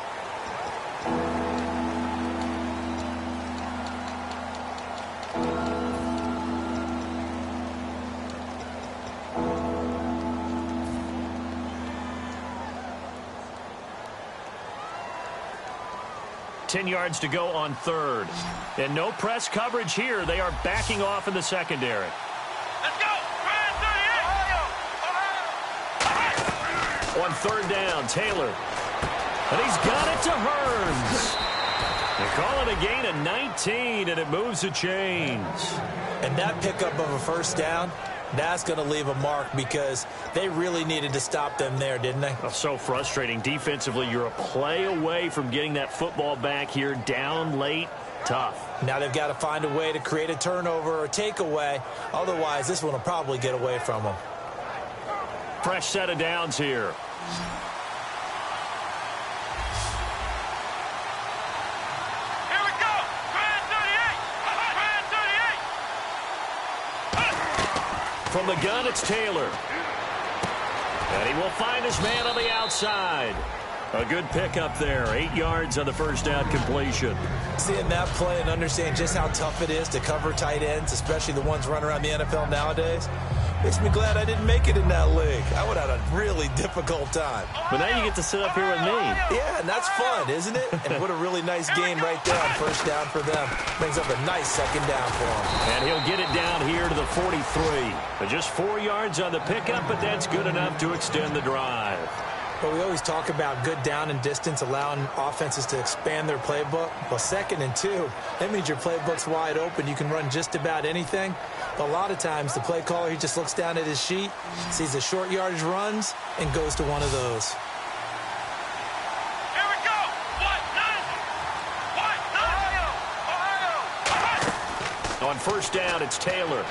10 yards to go on third. And no press coverage here. They are backing off in the secondary. Let's go. On third down, Taylor. And he's got it to Hearns. They call it a gain of 19, and it moves the chains. And that pickup of a first down, that's going to leave a mark because they really needed to stop them there, didn't they? Oh, so frustrating. Defensively, you're a play away from getting that football back here down late. Tough. Now they've got to find a way to create a turnover or takeaway. Otherwise, this one will probably get away from them. Fresh set of downs here. Here we go. Grand 38. From the gun, it's Taylor. And he will find his man on the outside. A good pickup there. 8 yards on the first down completion. Seeing that play and understanding just how tough it is to cover tight ends, especially the ones running around the NFL nowadays, makes me glad I didn't make it in that league. I would have had a really difficult time. But now you get to sit up here with me. Yeah, and that's fun, isn't it? And what a really nice game right there on first down for them. Brings up a nice second down for them. And he'll get it down here to the 43. But just 4 yards on the pickup, but that's good enough to extend the drive. But we always talk about good down and distance, allowing offenses to expand their playbook. Well, 2nd and 2, that means your playbook's wide open. You can run just about anything. But a lot of times, the play caller, he just looks down at his sheet, sees the short yardage runs, and goes to one of those. Here we go. Ohio. On first down, it's Taylor.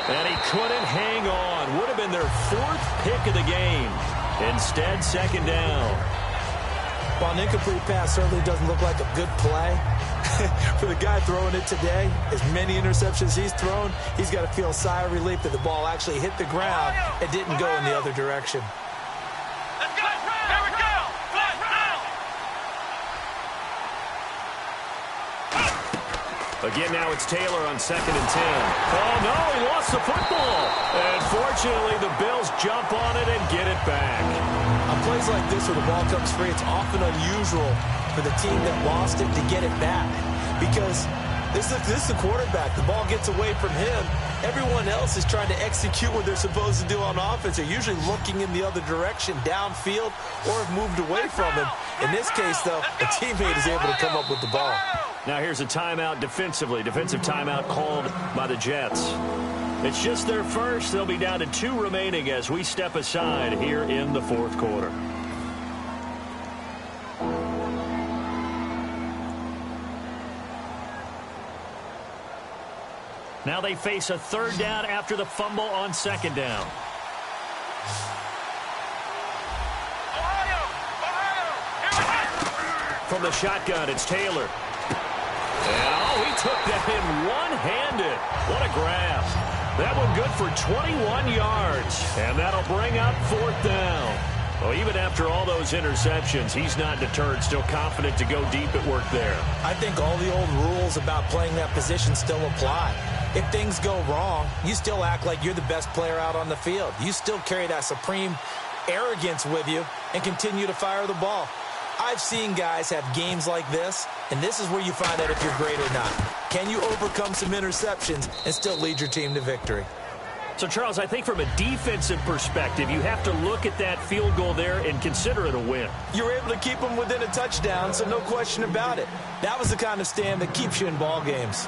And he couldn't hang on. Would have been their 4th pick of the game. Instead, second down. While an incomplete pass certainly doesn't look like a good play, for the guy throwing it today, as many interceptions he's thrown, he's got to feel a sigh of relief that the ball actually hit the ground and didn't go in the other direction. Let's go. Here we go. Again, now it's Taylor on 2nd and 10. Oh, no, he lost the football. And fortunately, the Bills jump on it and get it back. On plays like this where the ball comes free, it's often unusual for the team that lost it to get it back. Because this is the quarterback. The ball gets away from him. Everyone else is trying to execute what they're supposed to do on offense. They're usually looking in the other direction, downfield, or have moved away from him. In this case, though, a teammate is able to come up with the ball. Now here's a timeout defensively. Defensive timeout called by the Jets. It's just their first. They'll be down to 2 remaining as we step aside here in the 4th quarter. Now they face a 3rd down after the fumble on 2nd down. From the shotgun, it's Taylor. And, oh, he took that in one-handed. What a grab. That one good for 21 yards. And that'll bring up 4th down. Well, even after all those interceptions, he's not deterred, still confident to go deep at work there. I think all the old rules about playing that position still apply. If things go wrong, you still act like you're the best player out on the field. You still carry that supreme arrogance with you and continue to fire the ball. I've seen guys have games like this, and this is where you find out if you're great or not. Can you overcome some interceptions and still lead your team to victory? So, Charles, I think from a defensive perspective, you have to look at that field goal there and consider it a win. You were able to keep them within a touchdown, so no question about it. That was the kind of stand that keeps you in ball games.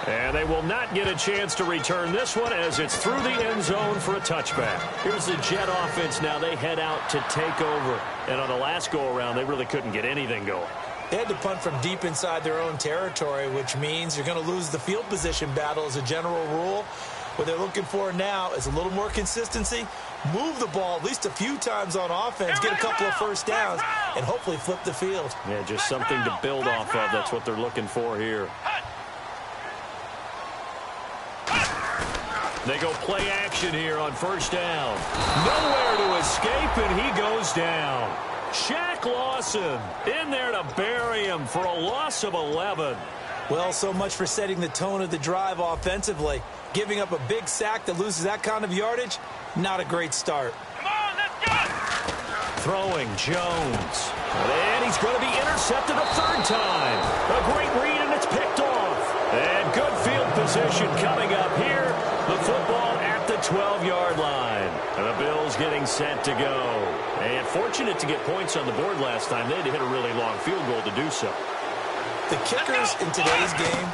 And they will not get a chance to return this one as it's through the end zone for a touchback. Here's the Jet offense now. They head out to take over. And on the last go-around, they really couldn't get anything going. They had to punt from deep inside their own territory, which means you're going to lose the field position battle as a general rule. What they're looking for now is a little more consistency, move the ball at least a few times on offense, get a couple of first downs, and hopefully flip the field. Yeah, just something to build off of. That's what they're looking for here. They go play action here on first down. Nowhere to escape, and he goes down. Shaq Lawson in there to bury him for a loss of 11. Well, so much for setting the tone of the drive offensively. Giving up a big sack that loses that kind of yardage, not a great start. Come on, let's go. throwing, Jones. And he's going to be intercepted a third time. A great read, and it's picked off. And good field position coming up here. The football at the 12-yard line. And the Bills getting set to go. And fortunate to get points on the board last time. They had to hit a really long field goal to do so. The kickers in today's game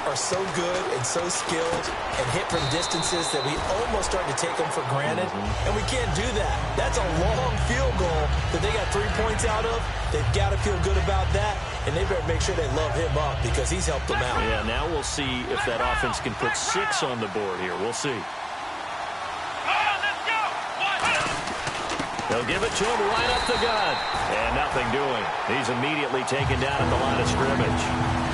are so good and so skilled and hit from distances that we almost start to take them for granted, and we can't do that. That's a long field goal that they got 3 points out of. They've got to feel good about that, and they better make sure they love him up because he's helped them out. Yeah, now we'll see if that offense can put 6 on the board here. We'll see. They'll give it to him right up the gut. And nothing doing. He's immediately taken down at the line of scrimmage.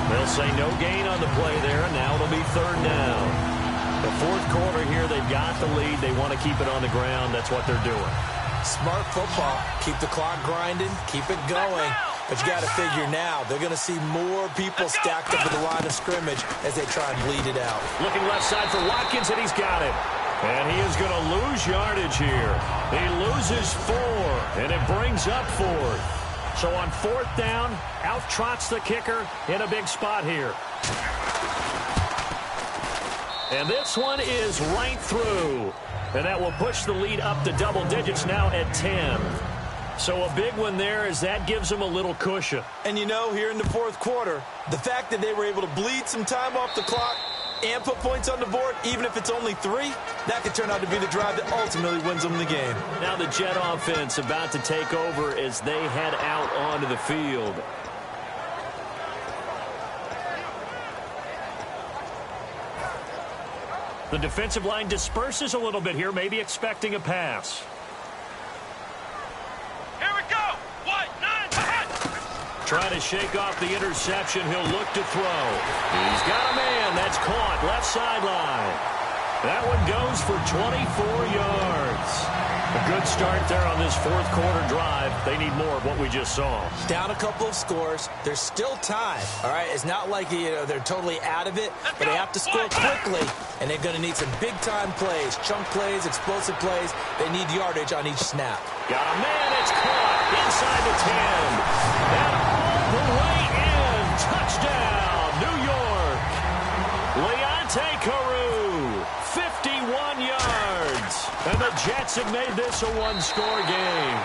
They'll say no gain on the play there, and now it'll be third down. The fourth quarter here, they've got the lead. They want to keep it on the ground. That's what they're doing. Smart football. Keep the clock grinding. Keep it going. But you got to figure now, they're going to see more people stacked up at the line of scrimmage as they try and bleed it out. Looking left side for Watkins, and he's got it. And he is going to lose yardage here. He loses 4, and it brings up 4th. So on fourth down, out trots the kicker in a big spot here. And this one is right through. And that will push the lead up to double digits now at 10. So a big one there as that gives them a little cushion. And you know, here in the fourth quarter, the fact that they were able to bleed some time off the clock and put points on the board, even if it's only 3, that could turn out to be the drive that ultimately wins them the game. Now the Jet offense about to take over as they head out onto the field. The defensive line disperses a little bit here, maybe expecting a pass. Here we go. White, 9, ahead. Trying to shake off the interception. He'll look to throw. He's got a man. That's caught. Left sideline. That one goes for 24 yards. A good start there on this fourth quarter drive. They need more of what we just saw. Down a couple of scores. There's still time. All right, it's not like they're totally out of it, but they have to score quickly, and they're going to need some big-time plays, chunk plays, explosive plays. They need yardage on each snap. Got a man. It's caught inside the 10. And all the way in. Touchdown, New York. Leonte Carew, 51 yards. And the Jets have made this a one-score game.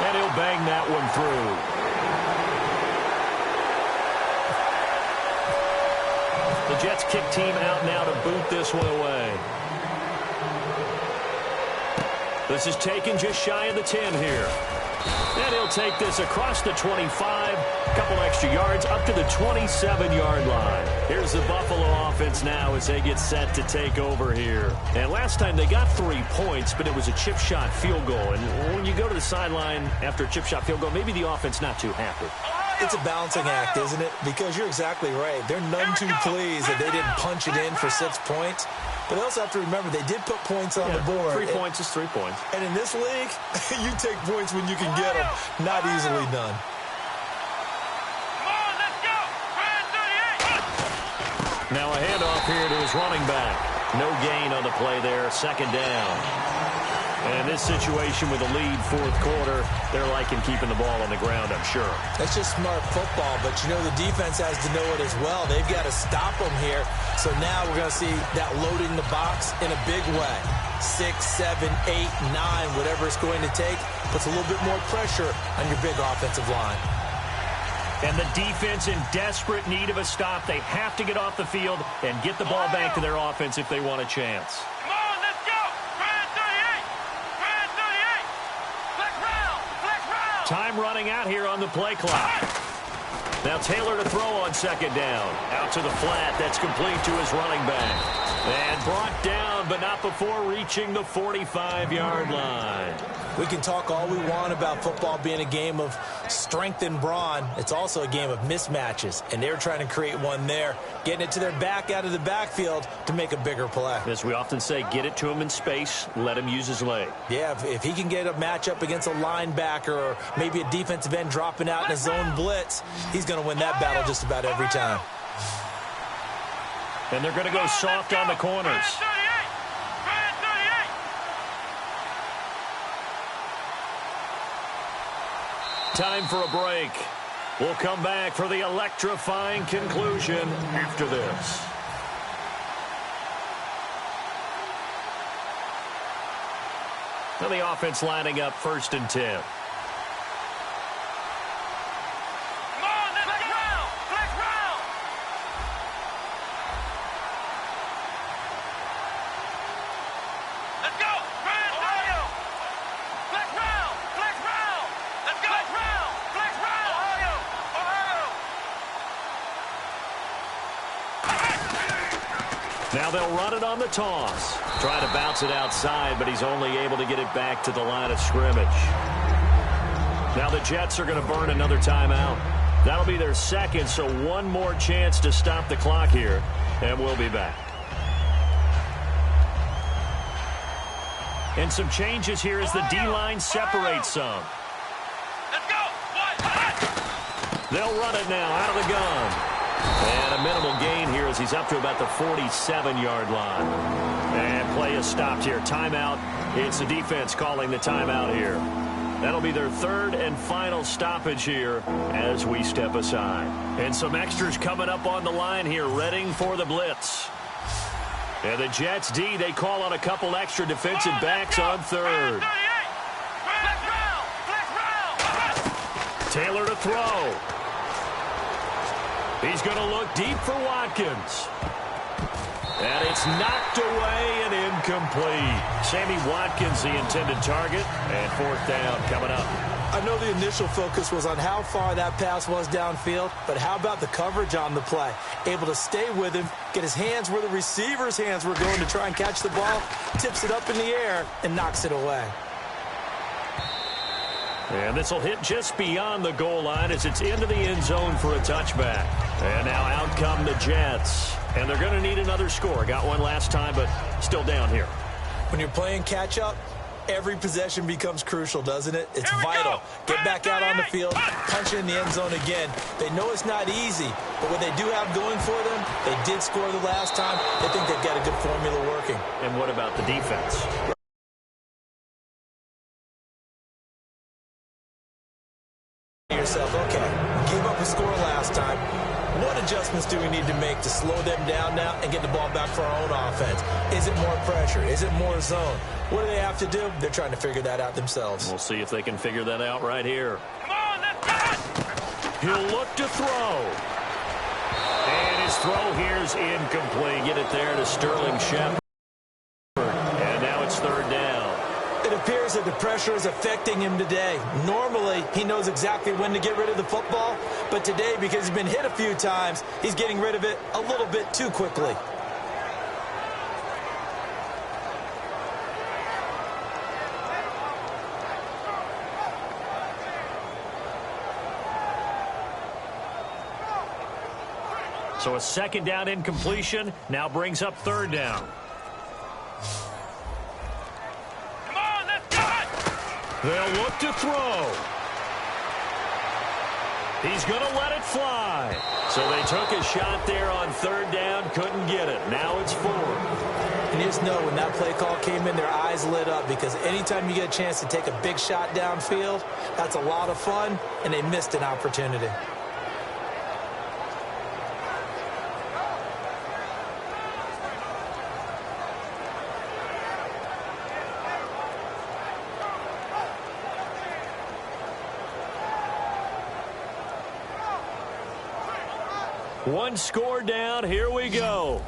And he'll bang that one through. The Jets kick team out now to boot this one away. This is taken just shy of the 10 here. And he'll take this across the 25, a couple extra yards, up to the 27-yard line. Here's the Buffalo offense now as they get set to take over here. And last time they got 3 points, but it was a chip shot field goal. And when you go to the sideline after a chip shot field goal, maybe the offense not too happy. It's a balancing act, isn't it? Because you're exactly right. They're none too pleased that they didn't punch it in for 6 points. But they also have to remember they did put points on the board. 3 points is 3 points. And in this league, you take points when you can get them. Not easily done. Come on, let's go. Brand 38. Now a handoff here to his running back. No gain on the play there. Second down. And this situation with a lead fourth quarter, they're liking keeping the ball on the ground, I'm sure. That's just smart football, but you know the defense has to know it as well. They've got to stop them here. So now we're going to see that loading the box in a big way. 6, 7, 8, 9, whatever it's going to take, puts a little bit more pressure on your big offensive line. And the defense in desperate need of a stop. They have to get off the field and get the ball back to their offense if they want a chance. Come on, let's go. Brand 38. Brand 38. Flex round. Flex round. Time running out here on the play clock. Now Taylor to throw on second down. Out to the flat. That's complete to his running back. And brought down, but not before reaching the 45-yard line. We can talk all we want about football being a game of strength and brawn. It's also a game of mismatches, and they're trying to create one there, getting it to their back out of the backfield to make a bigger play. As we often say, get it to him in space, let him use his leg. Yeah, if he can get a matchup against a linebacker or maybe a defensive end dropping out in a zone blitz, he's going to win that battle just about every time. And they're going to go soft on the corners. Brand 38. Brand 38. Time for a break. We'll come back for the electrifying conclusion after this. Now the offense lining up 1st and 10. Now they'll run it on the toss. Trying to bounce it outside, but he's only able to get it back to the line of scrimmage. Now the Jets are going to burn another timeout. That'll be their second, so one more chance to stop the clock here, and we'll be back. And some changes here as the D-line separates some. Let's go. They'll run it now out of the gun. And a minimal gain here as he's up to about the 47-yard line. And play is stopped here. Timeout. It's the defense calling the timeout here. That'll be their 3rd and final stoppage here as we step aside. And some extras coming up on the line here, readying for the blitz. And the Jets D, they call on a couple extra defensive backs on 3rd. Taylor to throw. He's going to look deep for Watkins. And it's knocked away and incomplete. Sammy Watkins, the intended target, and 4th down coming up. I know the initial focus was on how far that pass was downfield, but how about the coverage on the play? Able to stay with him, get his hands where the receiver's hands were going to try and catch the ball, tips it up in the air, and knocks it away. And this will hit just beyond the goal line as it's into the end zone for a touchback. And now out come the Jets. And they're going to need another score. Got one last time, but still down here. When you're playing catch-up, every possession becomes crucial, doesn't it? It's vital. Get back out on the field, punch it in the end zone again. They know it's not easy, but what they do have going for them, they did score the last time. They think they've got a good formula working. And what about the defense? Yourself, okay, gave up a score last time. What adjustments do we need to make to slow them down now and get the ball back for our own offense? Is it more pressure? Is it more zone? What do they have to do? They're trying to figure that out themselves. We'll see if they can figure that out right here. Come on, let's go. He'll look to throw. And his throw here is incomplete. Get it there to Sterling Shepard. And now it's 3rd down. It appears that the pressure is affecting him today. Normally, he knows exactly when to get rid of the football, but today, because he's been hit a few times, he's getting rid of it a little bit too quickly. So a 2nd down incompletion now brings up 3rd down. They'll look to throw. He's going to let it fly. So they took a shot there on 3rd down, couldn't get it. Now it's 4th. And you just know when that play call came in, their eyes lit up, because anytime you get a chance to take a big shot downfield, that's a lot of fun, and they missed an opportunity. One score down. Here we go.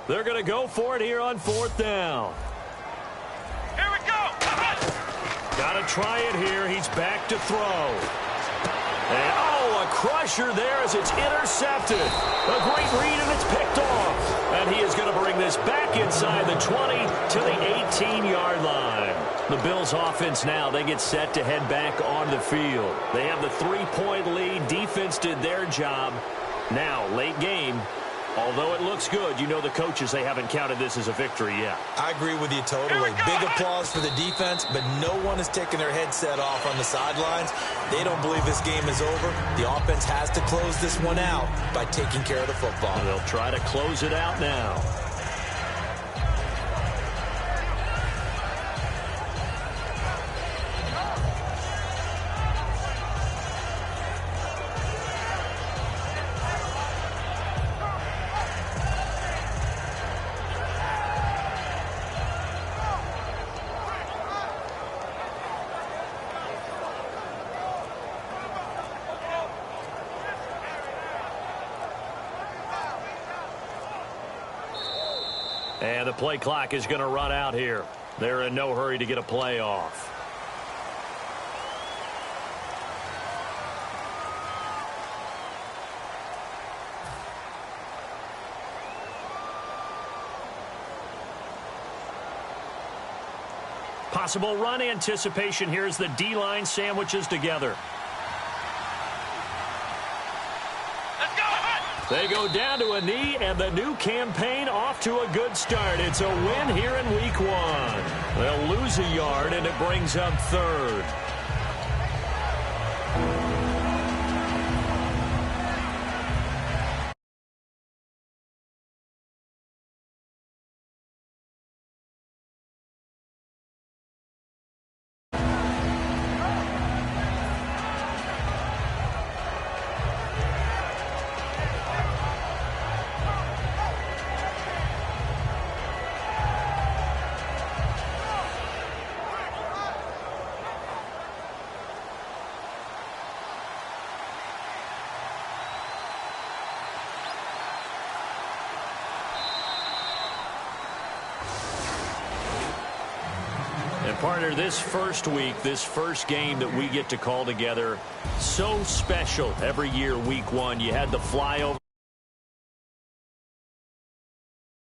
They're going to go for it here on 4th down. Here we go. Got to try it here. He's back to throw. And, oh, a crusher there as it's intercepted. A great read, and it's picked off. And he is going to bring this back inside the 20 to the 18-yard line. The Bills offense now, they get set to head back on the field. They have the 3-point lead. Defense did their job. Now, late game, although it looks good, you know the coaches, they haven't counted this as a victory yet. I agree with you totally. Big applause for the defense, but no one is taking their headset off on the sidelines. They don't believe this game is over. The offense has to close this one out by taking care of the football. They'll try to close it out now. And the play clock is going to run out here. They're in no hurry to get a play off. Possible run anticipation here as the D-line sandwiches together. Let's go! They go down to a knee, and the new campaign off to a good start. It's a win here in week 1. They'll lose a yard, and it brings up 3rd. And partner, this first week, this first game that we get to call together, so special every year, week 1. You had the flyover.